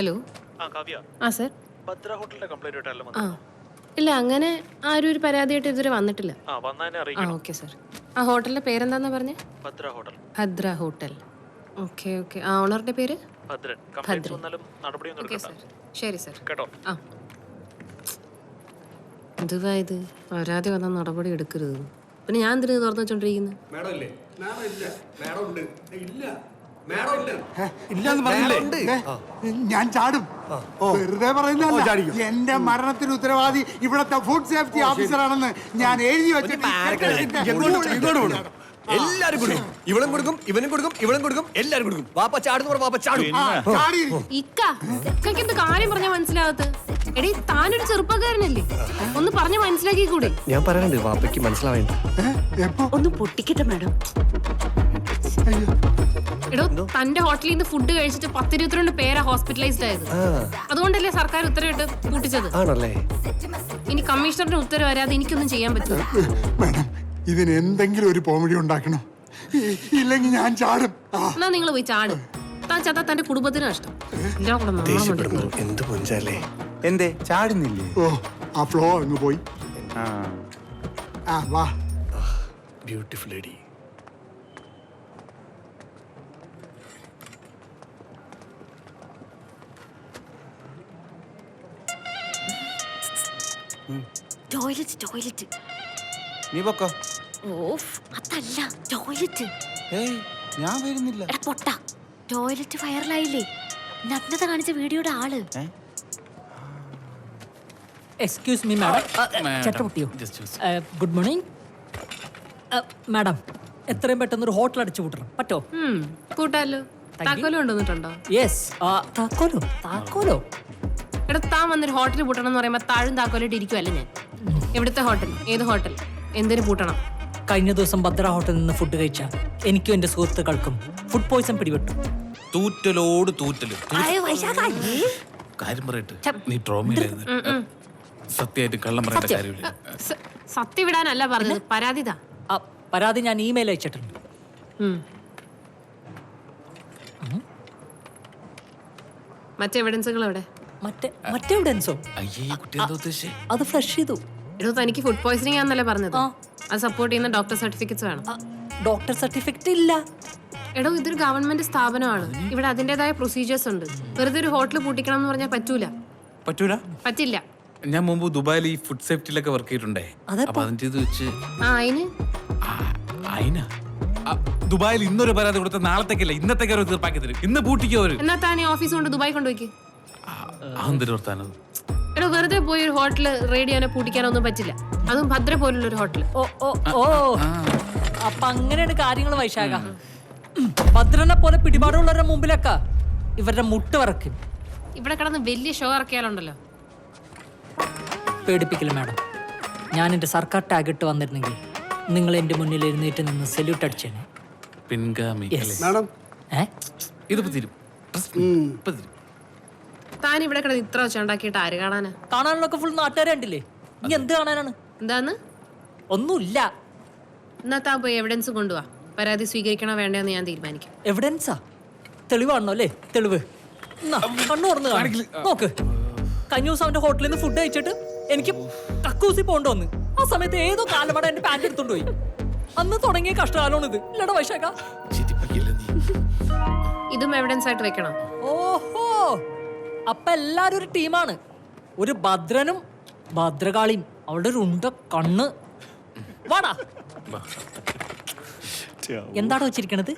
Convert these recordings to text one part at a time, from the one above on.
Hello. Kavya, sir. Bhadra ഹോട്ടലിന്റെ complaint ആയിട്ടല്ലോ ഇല്ല, അങ്ങനെ ആരും ഒരു പരാതിയായിട്ട് ഇതുവരെ വന്നിട്ടില്ല. Okay sir. ഹോട്ടലിന്റെ പേരെന്താന്നാ പറഞ്ഞേ? Bhadra hotel. Bhadra hotel. Okay. ഓണറുടെ പേര്? ഭദ്രൻ. Okay sir. ശരി സർ. കേട്ടോ. എന്തുവാ ഇത്? പരാതി വന്നാൽ നടപടി എടുക്കരുത്. പിന്നെ ഞാൻ എന്തിനു തുറന്നു വെച്ചോണ്ടിരിക്കുന്നു? ഞാൻ ചാടും. വെറുതെ പറയുന്നതല്ല. എന്റെ മരണത്തിന് ഉത്തരവാദി ഇവിടത്തെ ഫുഡ് സേഫ്റ്റി ഓഫീസറാണെന്ന് ഞാൻ എഴുതി വെച്ചിട്ട് എല്ലാരും കൊടുക്കും. ഇവളും കൊടുക്കും, ഇവനും കൊടുക്കും, ഇവളും കൊടുക്കും, എല്ലാരും കൊടുക്കും. വാപ്പ ചാടുന്നു, വാപ്പ ചാടും. ഇക്കയ്ക്ക് എന്ത് കാര്യം പറഞ്ഞാൽ മനസ്സിലാകത്ത്? എടീ, താനൊരു ചെറുപ്പക്കാരനല്ലേ, ഒന്ന് പറഞ്ഞ് മനസ്സിലാക്കി കൂടെ? ഞാൻ പറയാനുണ്ട്, വാപ്പയ്ക്ക് മനസ്സിലാവേണ്ട. ഒന്ന് പൊട്ടിക്കട്ടെ മാഡം. എടോ, തന്റെ ഹോട്ടലിൽ നിന്ന് ഫുഡ് കഴിച്ചിട്ട് 10-22 പേരാ ഹോസ്പിറ്റലൈസ്ഡ് ആയത്. അതുകൊണ്ടല്ലേ സർക്കാർ ഉത്തരവിട്ട് പൂട്ടിച്ചത്. ആണല്ലേ? ഇനി കമ്മീഷണറുടെ ഉത്തരവ് വരാതെ എനിക്കൊന്നും ചെയ്യാൻ പറ്റില്ല. മാഡം, ഇതിന് എന്തെങ്കിലും ഒരു പോംവഴി ഉണ്ടാക്കണം, ഇല്ലെങ്കിൽ ഞാൻ ചാടും. എന്നാ നിങ്ങൾ പോയി ചാടും. താൻ ചത്താ തന്റെ കുടുംബത്തിന് നഷ്ടം. എന്ത് പൊഞ്ചാലേ. എന്തേ ചാടുന്നില്ലേ? ഓ, ആ ഫ്ലോ അങ്ങ് പോയി. വാ. Beautiful lady. ടോയ്ലറ്റ്. നീ പൊക്കോ. ഓഫ്, അതല്ല ടോയ്ലറ്റ്. ഏയ്, ഞാൻ വരുന്നില്ല. എടാ പൊട്ട, ടോയ്ലറ്റ് വൈറലായില്ലേ? നഗ്നത കാണിച്ച വീഡിയോയുടെ ആള്. Excuse me madam. ചട്ടപൊട്ടിയോ? Good morning madam. എത്രയും പെട്ടെന്ന് ഒരു ഹോട്ടൽ അടിച്ചു കൂട്ടണം പറ്റോ? കൂട്ടാലോ. താക്കോലും കൊണ്ടുവന്നിട്ടുണ്ടോ? യെസ്. താക്കോലോ? എടാ, താൻ വന്നൊരു ഹോട്ടൽ പൂട്ടണം എന്ന് പറയുമ്പോ താഴും താക്കോലിട്ട് ഇരിക്കുവല്ലേ ഞാൻ? എവിടുത്തെ ഹോട്ടൽ? ഏത് ഹോട്ടൽ? എന്തിനു പൂട്ടണം? കഴിഞ്ഞ ദിവസം ഭദ്ര ഹോട്ടലിൽ നിന്ന് ഫുഡ് കഴിച്ച എനിക്കും എന്റെ സുഹൃത്തുക്കൾക്കും ഫുഡ് പോയ്സൺ പിടിപെട്ടു. തൂറ്റലോട് തൂറ്റല്. കാര്യം പറയട്ടെ, നീ ട്രോമയിലായിരുന്നു. സത്യമായിട്ട് കള്ളം പറയേണ്ട കാര്യമില്ല. സത്യം വിടാനല്ല പറഞ്ഞത്, പരാതി താ. പരാതി ഞാൻ ഇമെയിൽ അയച്ചിട്ടുണ്ട്. മറ്റേ എവിഡൻസുകൾ എവിടെ? മറ്റേ എവിഡൻസോ? അത് ഫ്ലഷ് ചെയ്തു. എടോ, തനിക്ക് ഫുഡ് പോയ്സണിംഗ് ആണെന്നല്ലേ പറഞ്ഞത്? അത് സപ്പോർട്ട് ചെയ്യുന്ന ഡോക്ടർ സർട്ടിഫിക്കറ്റ്സ് വേണം. ഡോക്ടർ സർട്ടിഫിക്കറ്റ് ഇല്ല. എടോ, ഇതൊരു ഗവൺമെന്റ് സ്ഥാപനമാണ്. ഇവിടെ അതിന്റേതായ പ്രൊസീജിയേഴ്സ് ഉണ്ട്. വെറുതെ ഒരു ഹോട്ടൽ പൂട്ടിക്കണം എന്ന് പറഞ്ഞാൽ പറ്റില്ല. ഞാൻ മുമ്പ് ദുബായിൽ ഈ ഫുഡ് സേഫ്റ്റിയിലൊക്കെ വർക്ക് ചെയ്തിട്ടുണ്ടേ. അപ്പൊ അതിന്റെ ഇത് വെച്ച് ദുബായിൽ ഇന്നൊരു പരാതി കൊടുത്ത നാളത്തേക്കല്ല ഇന്നത്തേക്ക് അവർ തീർപ്പാക്കി തരും. ഇന്ന് പൂട്ടിക്കോ അവര്. എന്നാ താൻ ഓഫീസ് കൊണ്ട് ദുബായ് കൊണ്ടുപോയി. എടോ, വെറുതെ പോയി ഒരു ഹോട്ടല് റെയ്ഡ് ചെയ്യാനോ പൂട്ടിക്കാനോ ഒന്നും പറ്റില്ല. അതും ഭദ്ര പോലുള്ള ഒരു ഹോട്ടൽ. ഓ അപ്പൊ അങ്ങനെയാണ് കാര്യങ്ങൾ. വൈശാഖ, ഭദ്രനെ പോലെ പിടിപാടുള്ളവരുടെ മുമ്പിലൊക്കെ ഇവരുടെ മുട്ട് വറക്കും. ഇവിടെ കിടന്ന് വലിയ ഷോ ഇറക്കിയാലുണ്ടല്ലോ. പേടിപ്പിക്കില്ല മാഡം. ഞാൻ എന്റെ സർക്കാർ ടാഗ് ഇട്ട് വന്നിരുന്നെങ്കിൽ നിങ്ങൾ എന്റെ മുന്നിൽ എഴുന്നേറ്റ് നിന്ന് സല്യൂട്ട് അടിച്ചേനെ. താൻ ഇവിടെ കിടന്ന് ഇത്ര വെച്ച് ഉണ്ടാക്കിയിട്ട് ആര് കാണാനാ? കാണാനുള്ളൊക്കെ ഫുൾ നാട്ടുകാരെ കണ്ടില്ലേ? ഇനി എന്ത് കാണാനാണ്? എന്താന്ന്? ഒന്നുമില്ല. എന്നാ താൻ പോയി എവിഡൻസ് കൊണ്ടുപോവാ. പരാതി സ്വീകരിക്കണോ വേണ്ടെന്ന് ഞാൻ തീരുമാനിക്കും. എവിഡൻസാ? തെളിവാണോ അല്ലേ? തെളിവ് കണ്ണു തുറന്ന് നോക്ക്. കഴിഞ്ഞ ദിവസം അവന്റെ ഹോട്ടലിൽ നിന്ന് ഫുഡ് കഴിച്ചിട്ട് എനിക്ക് കക്കൂസി പോകേണ്ടി വന്ന്. ആ സമയത്ത് ഏതോ കാലമട എന്റെ പാൻറ് എടുത്തോണ്ട് പോയി. അന്ന് തുടങ്ങിയ കഷ്ടകാലമാണ് ഇത്. ഇല്ലടാ വൈശാഖ? ഇതും എവിഡൻസ് ആയിട്ട് വെക്കണം. ഓഹോ, അപ്പൊ എല്ലാരും ഒരു ടീമാണ്. ഒരു ഭദ്രനും ഭദ്രകാളിയും അവളുടെ ഒരു ഉണ്ട കണ്ണ്. വാടാ. എന്താണോ വെച്ചിരിക്കണത്?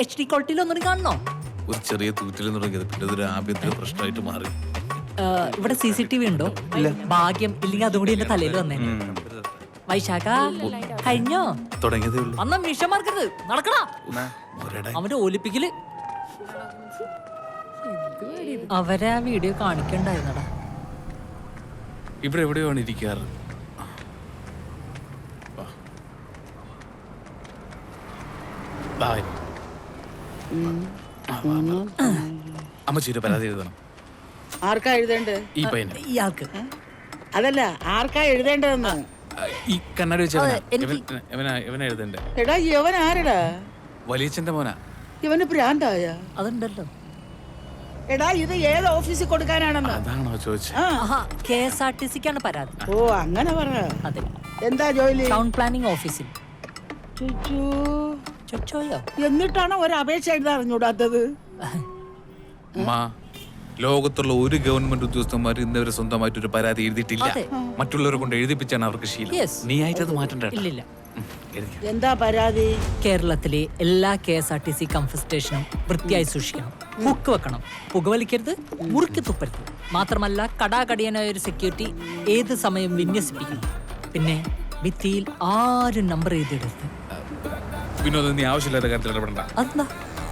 HD ക്വാളിറ്റിയിൽ ഒന്നും കാണണോ? ഒരു ചെറിയ തൂറ്റിൽ തുടങ്ങിയത് പിന്നെ അതൊരു ആഭ്യന്തര പ്രശ്നമായിട്ട് മാറി. ഇവിടെ CCTV ഉണ്ടോ? ഭാഗ്യം, ഇല്ലെങ്കിൽ അതുകൂടി എന്റെ തലയിൽ വന്നേ. വൈശാഖ, കഴിഞ്ഞോ? തുടങ്ങിയതേ ഉള്ളൂ. അന്ന മിഷമാർക്കരുത്, നടക്കടാ. അവന്റെ ഒലിപ്പിക്കല് അവരെ ആ വീഡിയോ കാണിക്കണ്ടായിരുന്നടാ. ഇവിടെ എവിടെയാണ് ഇരിക്കാറ്? അമ്മച്ചീരെ പരാതി എഴുതണം. ആർക്കാ എഴുതേണ്ടത്? ഈ പയ്യന്. ഇയാൾക്ക് അതല്ല, ആർക്കാ എഴുതേണ്ടതെന്ന്. ഈ കണ്ണാടി വെച്ച ഇവനാ എഴുതണ്ടേ. എടാ, ഇവൻ ആരടാ? വലിയച്ഛന്റെ മോനാ. ഇവന് ഭ്രാന്തായ? അതുണ്ടല്ലോ. എടാ ഇത് ഏത് ഓഫീസിൽ കൊടുക്കാനാണെന്ന് അതാണോ ചോദിച്ചത്? ആ KSRTC-ക്കാണ് പരാതി. ഓ അങ്ങനെ പറ. അതെ, എന്താ ജോലി? ടൗൺ പ്ലാനിംഗ് ഓഫീസിൽ. ചുച്ചൂ. ചൊച്ചോയോ? എന്നിട്ടാണ് ഒരു അപേക്ഷ എഴുതാൻ അറിഞ്ഞൂടാത്തത്? അമ്മാ, ലോകത്തുള്ള ഒരു ഗവൺമെന്റ് ഉദ്യോഗസ്ഥന്മാർ ഇന്നവരെ സ്വന്തമായിട്ട് ഒരു പരാതി എഴുതിയിട്ടില്ല. അതെ. മറ്റുള്ളവരെ കൊണ്ട് എഴുതിപ്പിച്ചാണ് അവർക്ക് ശീലം. Yes. നീ ആയിട്ട് അത് മാറ്റണ്ട കേട്ടോ. ഇല്ലില്ല. എന്താ പരാതി? കേരളത്തിലെ എല്ലാ KSRTC കംഫർട്ട് സ്റ്റേഷനും വൃത്തിയായി സൂക്ഷിക്കണം. ഹുക്ക് വെക്കണം, പുകവലിക്കരുത്, മുറുക്കി തുപ്പരുത്. മാത്രമല്ല കടാകടിയനായ ഒരു സെക്യൂരിറ്റി ഏത് സമയം വിന്യസിപ്പിക്കണം. പിന്നെ ഭിത്തിയിൽ ആരും നമ്പർ എഴുതിയിടരുത്. വിനോദം, നീ ആവശ്യമില്ലാത്ത കാര്യത്തിൽ ഇടപെടണ്ട. അതെന്താ?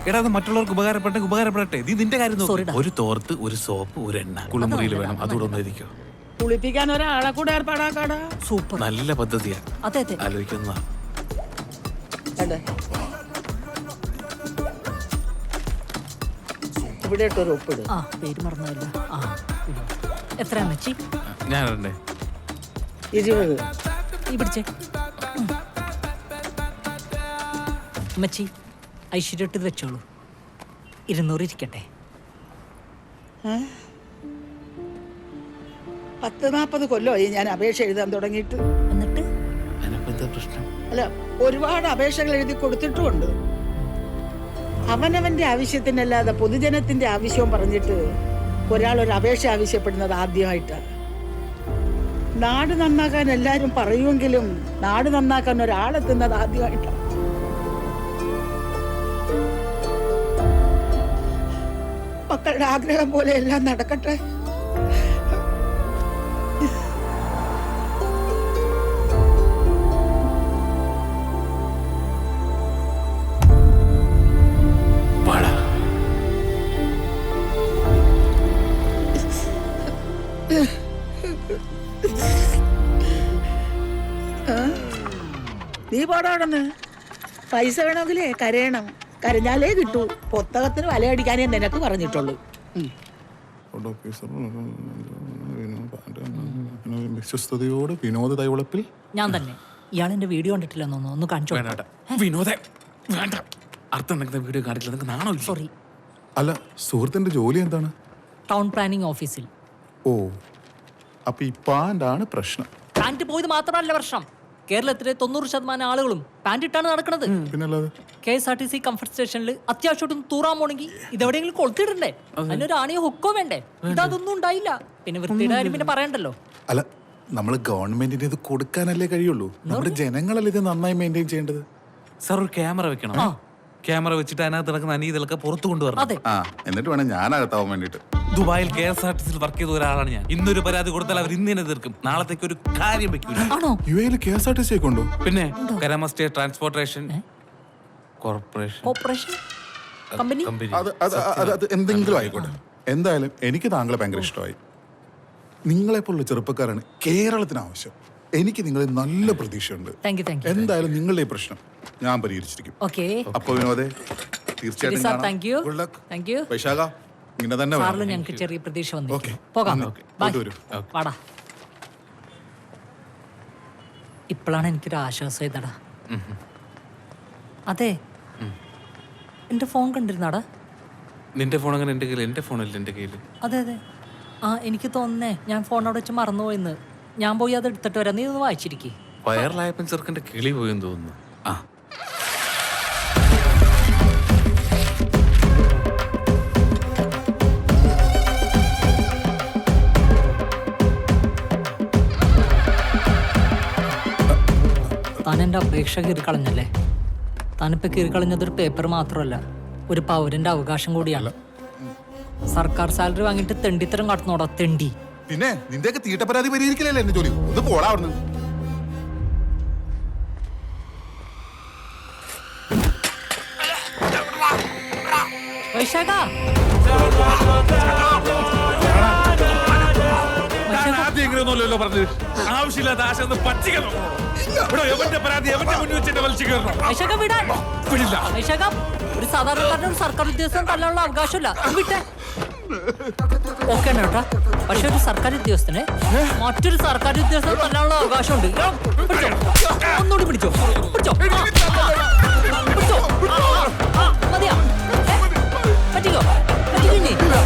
എടാ, അത് മറ്റുള്ളവർക്ക് ഉപകാരപ്പെടട്ടെ. നീ നിന്റെ കാര്യം നോക്ക്. Sorry ഡാ. ഒരു തോർത്ത്, ഒരു സോപ്പ്, ഒരു എണ്ണ കുളിമുറിയിൽ വേണം. അതുകൂടെ ഒന്ന് എഴുതിക്കോ. കുളിപ്പിക്കാൻ ഒരാളെ കൂടെ ഏർപ്പാടാക്കാടാ. സൂപ്പർ. നല്ല പദ്ധതിയാ. അതെ അതെ. ആലോചിക്കുന്നതാ. അല്ലേ? ഇവിടെ ഇട്ടൊരു ഒപ്പിട്. ആ, പേര് മറന്നതല്ല. ആ, എത്ര അമ്മച്ചി? ഞാൻ ഇടണ്ടേ? 20. ഈ പിടിച്ചേ. അമ്മച്ചി, ഐശ്വര്യോട്ട് ഇത് വെച്ചോളൂ. 200 ഇരിക്കട്ടെ. 40-40 കൊല്ലമായി ഞാൻ അപേക്ഷ എഴുതാൻ തുടങ്ങിയിട്ട്. എന്നിട്ട് അതിനിപ്പോ എന്താ പ്രശ്നം? അല്ല, ഒരുപാട് അപേക്ഷകൾ എഴുതി കൊടുത്തിട്ടുമുണ്ട്. അവനവന്റെ ആവശ്യത്തിനല്ലാതെ പൊതുജനത്തിന്റെ ആവശ്യവും പറഞ്ഞിട്ട് ഒരാൾ ഒരു അപേക്ഷ ആവശ്യപ്പെടുന്നത് ആദ്യമായിട്ടാണ്. നാട് നന്നാക്കാൻ എല്ലാരും പറയുമെങ്കിലും നാട് നന്നാക്കാൻ ഒരാളെത്തുന്നത് ആദ്യമായിട്ടാണ്. മക്കളുടെ ആഗ്രഹം പോലെ എല്ലാം നടക്കട്ടെ. നീ പാടാണെന്ന് പൈസ വേണമെങ്കിലേ കരയണം. കരഞ്ഞാലേ കിട്ടൂ. പുസ്തകത്തിന് വലയടിക്കാനേ നിനക്ക് പറഞ്ഞിട്ടുള്ളൂ. വിശ്വസ്തയോട് വിനോദ തൈവളപ്പിൽ ഞാൻ തന്നെ. ഇയാൾ എന്റെ വീഡിയോ കണ്ടിട്ടില്ലെന്നോ? ഒന്ന് കാണിച്ചോ. വിനോദ, വേണ്ട. അർത്ഥം വീഡിയോ കാണിച്ചില്ല. നിങ്ങൾക്ക് നാണോ? സോറി. അല്ല, സുഹൃത്തിന്റെ ജോലി എന്താണ്? ടൗൺ പ്ലാനിംഗ് ഓഫീസിൽ. ഓ, അപ്പൊ ഈ പാൻ്റാണ് പ്രശ്നം. പാന്റ് പോയത് മാത്രമല്ല പ്രശ്നം. കേരളത്തിലെ 90% ആളുകളും പാന്റ് ഇട്ടാണ് നടക്കുന്നത്. പിന്നല്ലാതെ KSRTC കംഫർട്ട് സ്റ്റേഷനിൽ അത്യാവശ്യം തൂറാൻ പോണെങ്കിൽ ഇതെവിടെയെങ്കിലും കൊളുത്തിടണ്ടേ? അതിനൊരു ആണിയോ ഹുക്കോ വേണ്ടേ? ഇതൊന്നും ഉണ്ടായില്ല. പിന്നെ വൃത്തിയുടെ കാര്യം പിന്നെ പറയണ്ടല്ലോ. അല്ല, നമ്മൾ ഗവൺമെന്റിന് ഇത് കൊടുക്കാനല്ലേ കഴിയുള്ളൂ. നമ്മുടെ ജനങ്ങളല്ലേ ഇത് നന്നായി മെയിൻറ്റെയിൻ ചെയ്യേണ്ടത്. സാർ, ഒരു ക്യാമറ വെക്കണം. ക്യാമറ വെച്ചിട്ട് അതിനകത്ത് നടക്കുന്ന അനീതികളൊക്കെ പുറത്തു കൊണ്ടുവരണം. അതെ. ആ, എന്നിട്ട് വേണം ഞാനകത്താവാൻ വേണ്ടിട്ട്. ദുബായിൽ KSRTC വർക്ക് ചെയ്ത ഒരാളാണ് ഞാൻ. ഇന്നൊരു പരാതി കൊടുത്താൽ അവർ ഇന്ന് തന്നെ തീർക്കും. നാളത്തേക്ക് ഒരു കാര്യം വെക്കൂല. ആണോ? UAE KSRTC കൊണ്ടോ? പിന്നെ Karama state transportation corporation corporation company. അത് എന്തെങ്കിലും ആയിക്കോട്ടെ. എന്തായാലും എനിക്ക് താങ്കളെ ഭയങ്കര ഇഷ്ടമായി. നിങ്ങളെപ്പോലുള്ള ചെറുപ്പക്കാരാണ് കേരളത്തിന് ആവശ്യം. എനിക്ക് നിങ്ങളിൽ നല്ല പ്രതീക്ഷയുണ്ട്. Thank you. എന്തായാലും നിങ്ങളുടെ ഈ പ്രശ്നം ഞാൻ പരിഹരിച്ചിരിക്കും. ഓക്കെ. അപ്പൊ വിനോദേ, തീർച്ചയായിട്ടും സാർ, കാണാം. Thank you. Good luck. Thank you. Vaishakh, ഇങ്ങനെ തന്നെ വേണം. സാറിൽ ഞങ്ങൾക്ക് ചെറിയ പ്രതീക്ഷ വന്നു. ഓക്കെ. പോകാം. ഓക്കെ. ബൈ. പോയിട്ട് വരൂ. വാടാ. ഇപ്പോഴാണ് എനിക്കൊരു ആശ്വാസം ചെയ്തടാ. അതെ, എന്റെ ഫോൺ കണ്ടിരുന്നാടാ. നിന്റെ ഫോൺ അങ്ങനെ എന്റെ കയ്യിൽ? എന്റെ ഫോണല്ല എന്റെ കയ്യിൽ. അതെ അതെ. ആ, എനിക്ക് തോന്നുന്നേ ഞാൻ ഫോൺ അവിടെ വെച്ച് മറന്നുപോയിന്ന്. ഞാൻ പോയി അത് എടുത്തിട്ട് വരാം. നീ ഒന്ന് വായിച്ചിരിക്കേ. വയറിലായപ്പൻ ചെറുക്കന്റെ കിളി പോയെന്ന് തോന്നുന്നു. ആ, താൻ എൻ്റെ അപേക്ഷ കീറിക്കളഞ്ഞല്ലേ? താനിപ്പോൾ കീറിക്കളഞ്ഞതൊരു പേപ്പർ മാത്രമല്ല, ഒരു പൗരന്റെ അവകാശം കൂടിയാണ്. സർക്കാർ സാലറി വാങ്ങിയിട്ട് തെണ്ടിത്തരം കാട്ടുന്നോടാ തെണ്ടി. പിന്നെ നിന്റെയൊക്കെ തീട്ടപ്പരാതി പരിഹരിക്കലല്ലേ എന്റെ ജോലി. ഒന്ന് പോടാ അവിടുന്ന്. വൈശാഖ, ആദ്യമല്ലോ പറഞ്ഞത്. ആവശ്യമില്ലാത്ത ആശ പറ്റിക്കാൻ എവന്റെ പരാതി എവന്റെ മുന്നിൽ വെച്ചിട്ട് വലിച്ചു കയറണം. വൈശാഖ വിടാൻ. വിടില്ല. വൈശാഖ, ഒരു സാധാരണക്കാരന് ഒരു സർക്കാർ ഉദ്യോഗസ്ഥൻ തല്ലാനുള്ള അവകാശമില്ല. വിട്ടെ. ഓക്കെ കേട്ടാ. പക്ഷെ ഒരു സർക്കാർ ഉദ്യോഗസ്ഥന് മറ്റൊരു സർക്കാർ ഉദ്യോഗസ്ഥന് തല്ലാനുള്ള അവകാശമുണ്ട്. പിടിച്ചോ, ഒന്നുകൂടി പിടിച്ചോ. പിടിച്ചോ. പിടിച്ചോ. മതിയാ? പറ്റിക്കോ? പറ്റിക്കില്ലേ?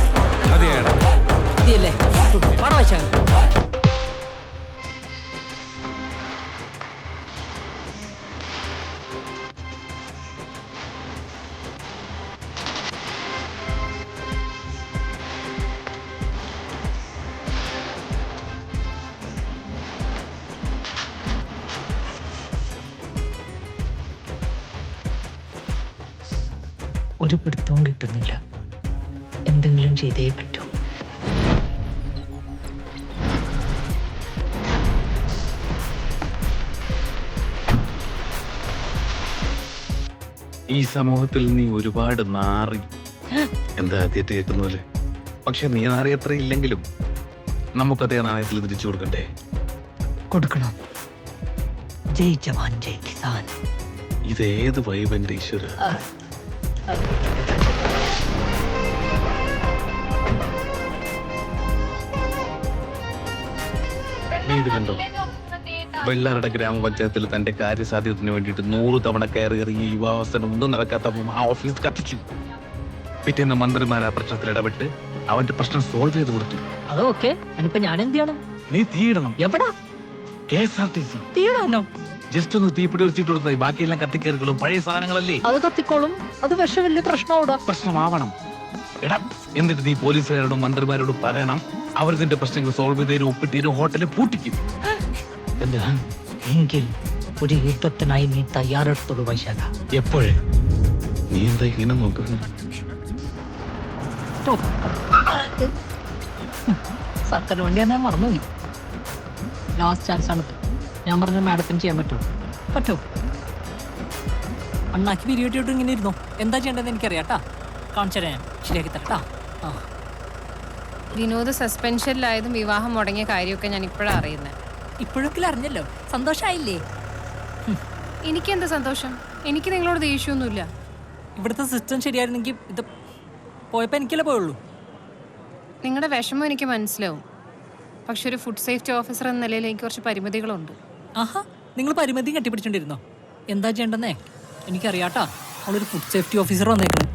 ഒരു പിടുത്തവും കിട്ടുന്നില്ല. എന്തെങ്കിലും ചെയ്തേ പറ്റൂ. ഈ സമൂഹത്തിൽ നീ ഒരുപാട് നാറി. എന്താ ആദ്യത്തെ കേൾക്കുന്നല്ലേ? പക്ഷെ നീ നാറി അത്ര ഇല്ലെങ്കിലും നമുക്കതേ നാണയത്തിൽ തിരിച്ചു കൊടുക്കണ്ടേ? കൊടുക്കണം. ജയ് ജവാൻ ജയ് കിസാൻ. ഇതേത് വൈബന്റെ ഈശ്വര? നീ ഇത് കണ്ടോ? വെള്ളാരുടെ ഗ്രാമപഞ്ചായത്തിൽ തന്റെ കാര്യസാധ്യത്തിന് വേണ്ടിയിട്ട് 100 തവണ കയറി ഇറങ്ങി യുവാവസ്ഥ ഒന്നും നടക്കാത്ത ആ ഓഫീസ് കത്തിച്ചു. പിറ്റേന്ന് മന്ത്രിമാർ ആ പ്രശ്നത്തിൽ ഇടപെട്ട് അവന്റെ പ്രശ്നം സോൾവ് ചെയ്ത് കൊടുത്തു. അതൊക്കെ ഇനിയിപ്പോ ഞാൻ എന്ത് ചെയ്യണം? നീ തീയിടണം. എവിടാ? KSRTC തീടാനോ? ജസ്റ്റ് ഒന്ന് തീപ്പിടി വെച്ചിട്ട് കൊടുത്താൽ ബാക്കിയെല്ലാം കത്തിക്കയറുകളും പഴയ സാധനങ്ങളല്ലേ. അത് കത്തിക്കോളും. അത് വിഷം വലിയ പ്രശ്നമാവിടാ. പ്രശ്നമാവണം. എടാ, എന്നിട്ട് നീ പോലീസുകാരോടും മന്ത്രിമാരോടും പറയണം, അവർ നിന്റെ പ്രശ്നങ്ങൾ സോൾവ് ചെയ്തതിനും ഒപ്പിട്ടതിനും ഹോട്ടലിൽ പൂട്ടിക്കും. എന്താ? എങ്കിൽ ഒരു യുദ്ധത്തിനായി നീ തയ്യാറെടുത്തോളൂ വൈശാഖ. എപ്പോഴേ? നീ എന്താ ഇങ്ങനെ നോക്കുന്നത്? സർക്കാർ വണ്ടി ഞാൻ മറന്നുപോയി. ലാസ്റ്റ് ചാൻസ് ആണ്. ഞാൻ പറഞ്ഞ മാഡത്തിന് ചെയ്യാൻ പറ്റുമോ? പറ്റോ? അണ്ണാക്കി പിരിയോട്ടിയോട്ട് ഇങ്ങനെ ഇരുന്നോ. എന്താ ചെയ്യേണ്ടതെന്ന് എനിക്കറിയാട്ടാ. കാണിച്ചു തരാം, ഞാൻ ശരിയാക്കി തരട്ടാ. ആ, വിനോദ് സസ്പെൻഷനിലായതും വിവാഹം മുടങ്ങിയ കാര്യമൊക്കെ ഞാൻ ഇപ്പോഴാണ് അറിയുന്നത്. ഇപ്പോഴൊക്കെ അറിഞ്ഞല്ലോ. സന്തോഷമായില്ലേ? എനിക്കെന്താ സന്തോഷം? എനിക്ക് നിങ്ങളോട് ദേഷ്യമൊന്നുമില്ല. ഇവിടുത്തെ സിസ്റ്റം ശരിയായിരുന്നെങ്കിൽ ഇത് പോയപ്പോൾ എനിക്കല്ലേ പോയുള്ളൂ. നിങ്ങളുടെ വിഷമം എനിക്ക് മനസ്സിലാവും. പക്ഷെ ഒരു ഫുഡ് സേഫ്റ്റി ഓഫീസർ എന്ന നിലയിൽ എനിക്ക് കുറച്ച് പരിമിതികളുണ്ട്. ആഹാ, നിങ്ങൾ പരിമിതി കെട്ടിപ്പിടിച്ചോണ്ടിരുന്നോ? എന്താ ചെയ്യേണ്ടെന്നേ എനിക്കറിയാട്ടാ. അവളൊരു ഫുഡ് സേഫ്റ്റി ഓഫീസർ വന്നേക്കണം.